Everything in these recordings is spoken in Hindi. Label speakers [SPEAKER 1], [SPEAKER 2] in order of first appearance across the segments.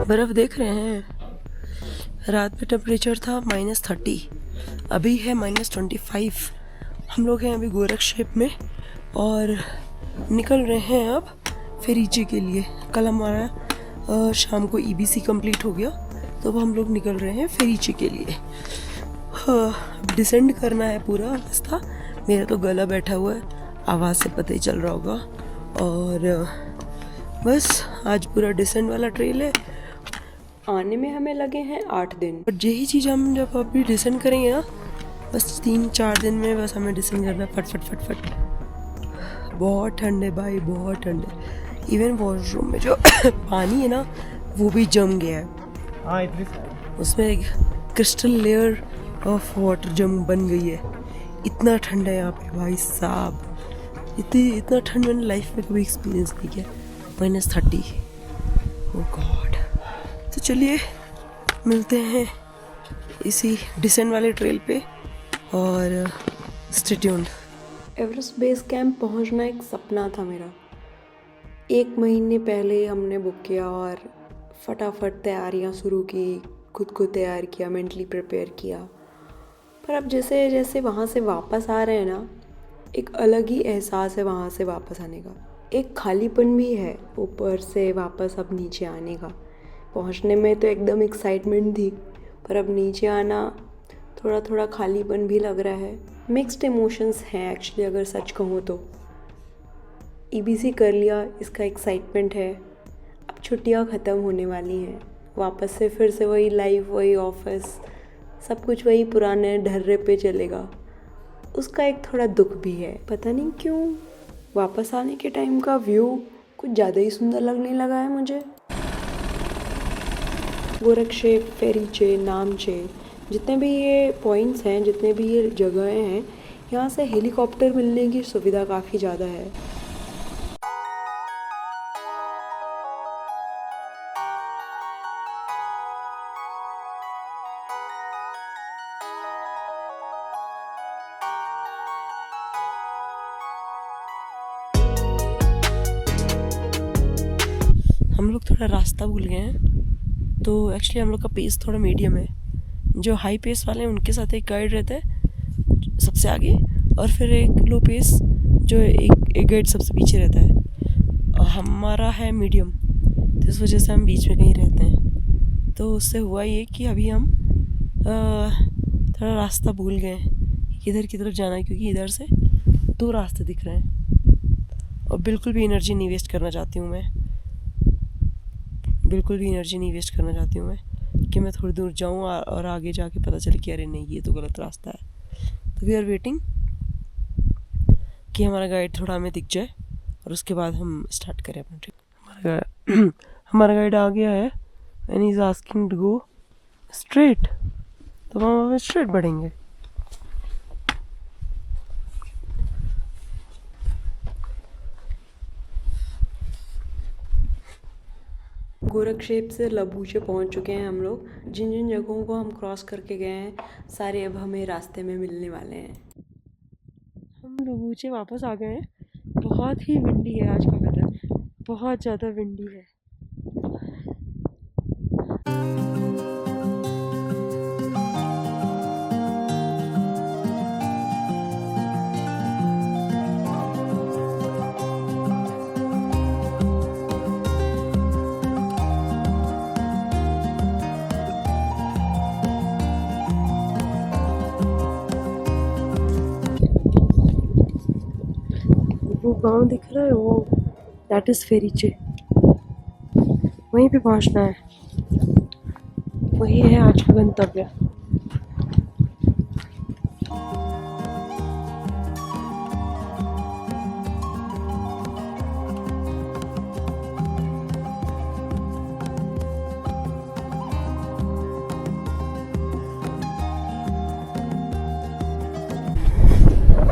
[SPEAKER 1] बर्फ़ देख रहे हैं, रात में टेम्परेचर था -30, अभी है -25। हम लोग हैं अभी गोरक्षेप में और निकल रहे हैं अब फेरीचे के लिए। कल हमारा शाम को EBC कंप्लीट हो गया, तो अब हम लोग निकल रहे हैं फेरीचे के लिए। डिसेंड करना है पूरा रास्ता। मेरा तो गला बैठा हुआ है, आवाज़ से पता ही चल रहा होगा। और बस आज पूरा डिसेंड वाला ट्रेल है। आने में हमें लगे हैं 8 दिन, और यही चीज़ हम जब अभी डिसेंड करेंगे ना, बस 3-4 दिन में बस हमें डिसेंड करना है फट फट फट फट। बहुत ठंड है भाई, बहुत ठंड है। इवन वॉशरूम में जो पानी है ना, वो भी जम गया है।
[SPEAKER 2] हाँ, इतनी
[SPEAKER 1] उसमें एक क्रिस्टल लेयर ऑफ वाटर जम बन गई है। इतना ठंड है यहाँ पे भाई साहब, इतना ठंड मैंने लाइफ में कभी एक्सपीरियंस नहीं किया। -30, ओह गॉड। तो चलिए मिलते हैं इसी डिसेंड वाले ट्रेल पे और stay tuned. Everest base camp पहुंचना एक सपना था मेरा। 1 महीने पहले हमने बुक किया और फटाफट तैयारियां शुरू की, खुद को तैयार किया, मेंटली प्रिपेयर किया। पर अब जैसे जैसे वहाँ से वापस आ रहे हैं ना, एक अलग ही एहसास है वहाँ से वापस आने का। एक खालीपन भी है ऊपर से वापस अब नीचे आने का। पहुँचने में तो एकदम एक्साइटमेंट थी, पर अब नीचे आना थोड़ा थोड़ा खालीपन भी लग रहा है। मिक्स्ड इमोशंस हैं एक्चुअली, अगर सच कहूँ तो। EBC कर लिया, इसका एक्साइटमेंट है। अब छुट्टियाँ ख़त्म होने वाली हैं, वापस से फिर से वही लाइफ, वही ऑफिस, सब कुछ वही पुराने ढर्रे पे चलेगा। उसका एक थोड़ा दुख भी है। पता नहीं क्यों वापस आने के टाइम का व्यू कुछ ज़्यादा ही सुंदर लगने लगा है मुझे। गोरक्षेप, फेरीचे, नामचे, जितने भी ये पॉइंट्स हैं, जितने भी ये जगहें हैं, यहाँ से हेलीकॉप्टर मिलने की सुविधा काफ़ी ज़्यादा है। हम लोग थोड़ा रास्ता भूल गए हैं, तो एक्चुअली हम लोग का पेस थोड़ा मीडियम है। जो हाई पेस वाले हैं उनके साथ एक गाइड रहता है सबसे आगे, और फिर एक लो पेस जो एक गाइड सबसे पीछे रहता है। और हमारा है मीडियम, तो इस वजह से हम बीच में कहीं रहते हैं। तो उससे हुआ ये कि अभी हम थोड़ा रास्ता भूल गए हैं, किधर की तरफ जाना है, क्योंकि इधर से 2 रास्ते दिख रहे हैं। और बिल्कुल भी एनर्जी नहीं वेस्ट करना चाहती हूँ मैं, बिल्कुल भी एनर्जी नहीं वेस्ट करना चाहती हूँ मैं कि मैं थोड़ी दूर जाऊँ और आगे जाके पता चले कि अरे नहीं, ये तो गलत रास्ता है। तो वी आर वेटिंग कि हमारा गाइड थोड़ा हमें दिख जाए और उसके बाद हम स्टार्ट करें अपना ट्रिप। हमारा गाइड आ गया है and he is asking to go straight, तो हम स्ट्रेट बढ़ेंगे। गोरक्षेप से लबूचे पहुंच चुके हैं हम लोग। जिन जिन जगहों को हम क्रॉस करके गए हैं, सारे अब हमें रास्ते में मिलने वाले हैं। हम लबूचे वापस आ गए हैं। बहुत ही विंडी है आज का वेदर, बहुत ज़्यादा विंडी है। वो गांव दिख रहा है, वो दैट इज़ फेरीचे। वहीं पे पहुंचना है, वही है आज का गंतव्य।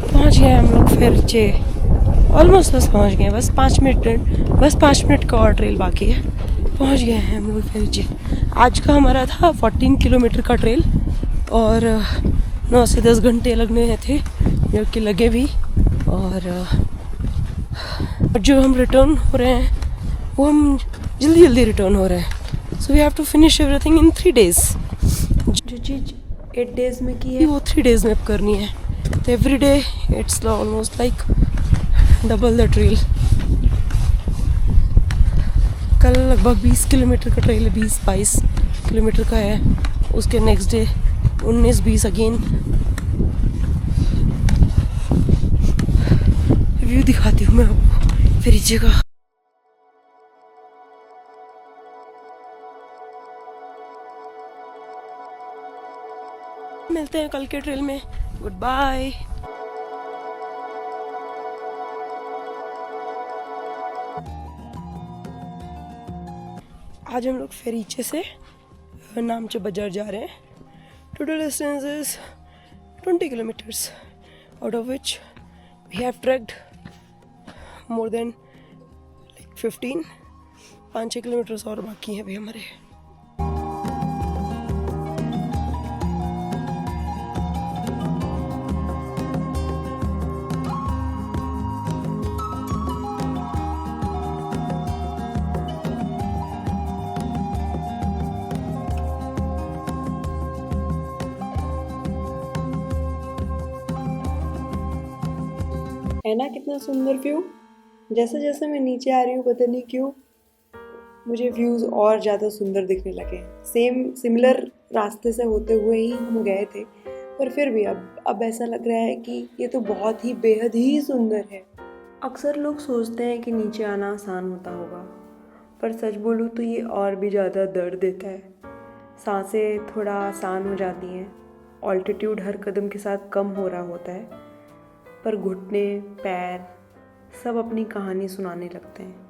[SPEAKER 1] पहुंच गए हम लोग फेरीचे, ऑलमोस्ट बस पहुंच गए। बस 5 मिनट का और ट्रेल बाकी है। पहुंच गए हैं हम लोग फेरीचे। आज का हमारा था 14 किलोमीटर का ट्रेल और 9 से 10 घंटे लगने थे, जो कि लगे भी। और जो हम रिटर्न हो रहे हैं वो हम जल्दी रिटर्न हो रहे हैं। So we have to finish everything in 3 days. जो चीज़ 8 days में की है वो 3 days में अब करनी है. तो every day it's almost like double the trail. कल लगभग 20 किलोमीटर का ट्रेल है, 20-22 किलोमीटर का है. उसके नेक्स्ट डे 19-20 अगेन. व्यू दिखाती हूँ मैं आपको फिर नीचे का. मिलते हैं कल के ट्रेल में. Goodbye. आज हम लोग फेरीचे से नामचे बाजार जा रहे हैं. Total distance is 20 kilometers, out of which we have trekked more than like 15. 5-6 kilometres और बाकी हैं अभी हमारे.
[SPEAKER 2] है ना कितना सुंदर व्यू. जैसे जैसे मैं नीचे आ रही हूँ पता नहीं क्यों मुझे व्यूज़ और ज़्यादा सुंदर दिखने लगे. सिमिलर रास्ते से होते हुए ही हम गए थे, पर फिर भी अब ऐसा लग रहा है कि ये तो बहुत ही बेहद ही सुंदर है. अक्सर लोग सोचते हैं कि नीचे आना आसान होता होगा, पर सच बोलूँ तो ये और भी ज़्यादा दर्द देता है. सांसें थोड़ा आसान हो जाती हैं, ऑल्टीट्यूड हर कदम के साथ कम हो रहा होता है, पर घुटने पैर सब अपनी कहानी सुनाने लगते हैं.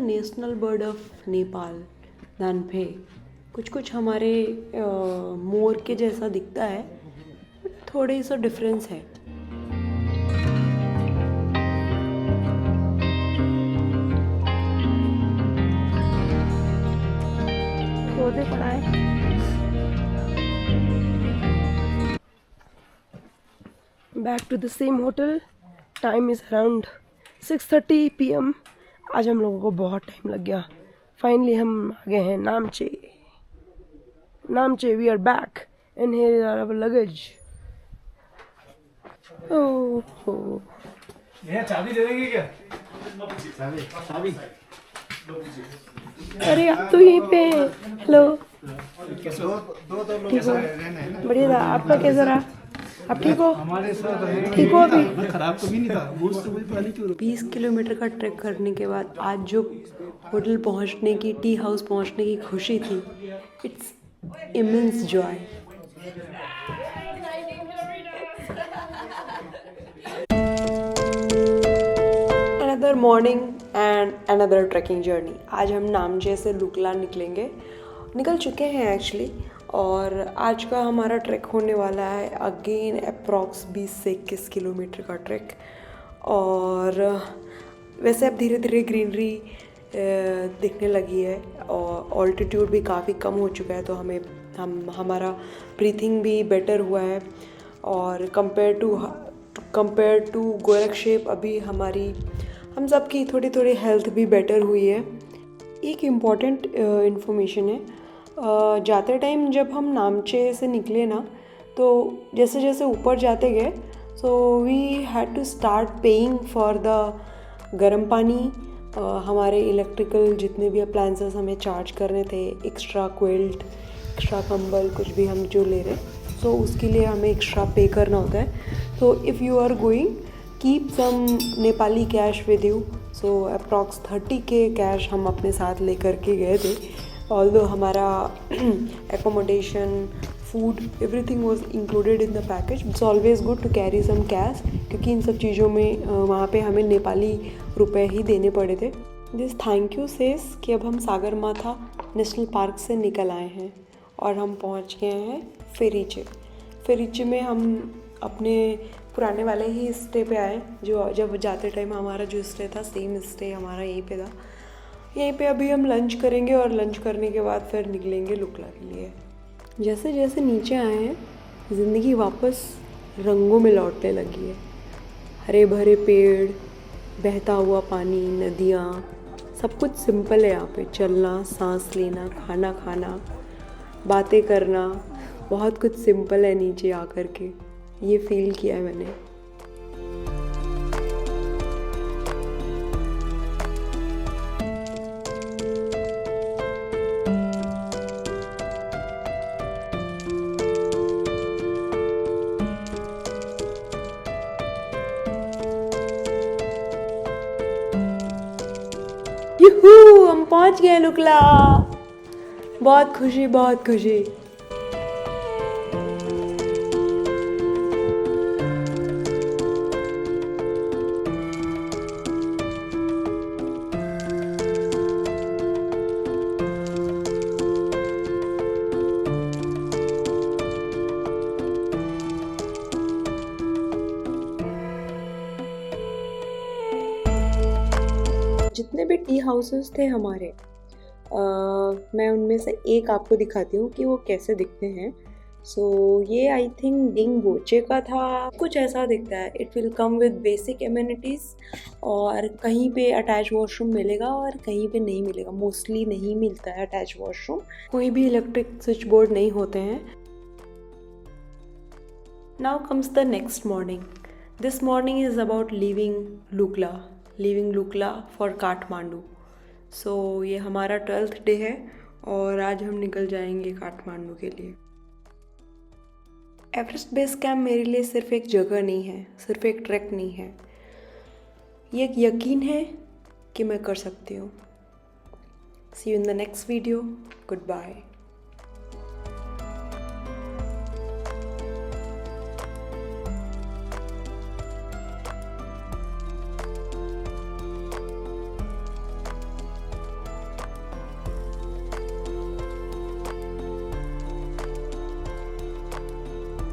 [SPEAKER 2] नेशनल बर्ड ऑफ नेपाल दानफे. कुछ हमारे मोर के जैसा दिखता है, थोड़े सा डिफरेंस है. पौधे पड़ा है.
[SPEAKER 1] Back to the same hotel. Time is around 6:30 PM. आज हम लोगों को बहुत टाइम लग गया. फाइनली हम आ गए हैं Namche. We are back and here is our luggage. Oh,
[SPEAKER 3] चाबी दे देंगे क्या? चाबी.
[SPEAKER 1] अरे आप तो यहीं पे हैं. हेलो, ठीक हो? बढ़िया था. आपका कैसा रहा? आप ठीक हो? ठीक हो अभी?
[SPEAKER 3] खराब कभी नहीं था.
[SPEAKER 2] 20 किलोमीटर का ट्रैक करने के बाद आज जो होटल पहुंचने की, टी हाउस पहुंचने की खुशी थी, it's immense joy. Another morning and another trekking journey. आज हम नामचे से लुकला निकल चुके हैं एक्चुअली, और आज का हमारा ट्रैक होने वाला है अगेन अप्रॉक्स 20 से 21 किलोमीटर का ट्रैक. और वैसे अब धीरे धीरे ग्रीनरी दिखने लगी है और ऑल्टीट्यूड भी काफ़ी कम हो चुका है, तो हमारा ब्रीथिंग भी बेटर हुआ है. और कंपेयर टू गोरखशेप अभी हम सब की थोड़ी हेल्थ भी बेटर हुई है. एक इम्पॉर्टेंट इन्फॉर्मेशन है, जाते टाइम जब हम नामचे से निकले ना, तो जैसे जैसे ऊपर जाते गए so we had to start paying for the garam pani. हमारे इलेक्ट्रिकल जितने भी अप्लायंसेस हमें चार्ज करने थे, एक्स्ट्रा क्विल्ट, एक्स्ट्रा कंबल, कुछ भी हम जो ले रहे, सो उसके लिए हमें एक्स्ट्रा पे करना होता है। So if you are going, keep some Nepali cash with you. So approx 30K cash हम अपने साथ लेकर के गए थे। ऑल्दो हमारा accommodation, food, everything was included in the package. It's always good to carry some cash, क्योंकि इन सब चीज़ों में वहाँ पे हमें नेपाली रुपए ही देने पड़े थे। दिस थैंक यू सेस कि अब हम सागरमाथा नेशनल पार्क से निकल आए हैं और हम पहुँच गए हैं फेरीचे। फेरीचे में हम अपने पुराने वाले ही स्टे पे आए, जो जब जाते टाइम हमारा जो स्टे था, सेम स्टे हमारा यहीं पे था। यहीं पे अभी हम लंच करेंगे और लंच करने के बाद फिर निकलेंगे लुकला के लिए। जैसे जैसे नीचे आए हैं, ज़िंदगी वापस रंगों में लौटने लगी है। हरे भरे पेड़, बहता हुआ पानी, नदियाँ, सब कुछ सिंपल है यहाँ पे। चलना, सांस लेना, खाना खाना, बातें करना, बहुत कुछ सिंपल है नीचे आकर के। ये फील किया है मैंने। यूहू, हम पहुंच गए लुकला। बहुत खुशी, बहुत खुशी। जितने भी टी हाउसेस थे हमारे, मैं उनमें से एक आपको दिखाती हूँ कि वो कैसे दिखते हैं। सो ये आई थिंक डिंग बोचे का था, कुछ ऐसा दिखता है। It will come with basic amenities और कहीं पे अटैच वॉशरूम मिलेगा और कहीं पे नहीं मिलेगा। मोस्टली नहीं मिलता है अटैच वॉशरूम, कोई भी इलेक्ट्रिक स्विच बोर्ड नहीं होते हैं। Now comes the next morning. This morning is about leaving Lukla for Kathmandu. So ये हमारा 12th डे है और आज हम निकल जाएंगे काठमांडू के लिए। एवरेस्ट बेस कैंप मेरे लिए सिर्फ एक जगह नहीं है, सिर्फ एक ट्रैक नहीं है। ये एक यकीन है कि मैं कर सकती हूँ। See you in the next video. Good bye.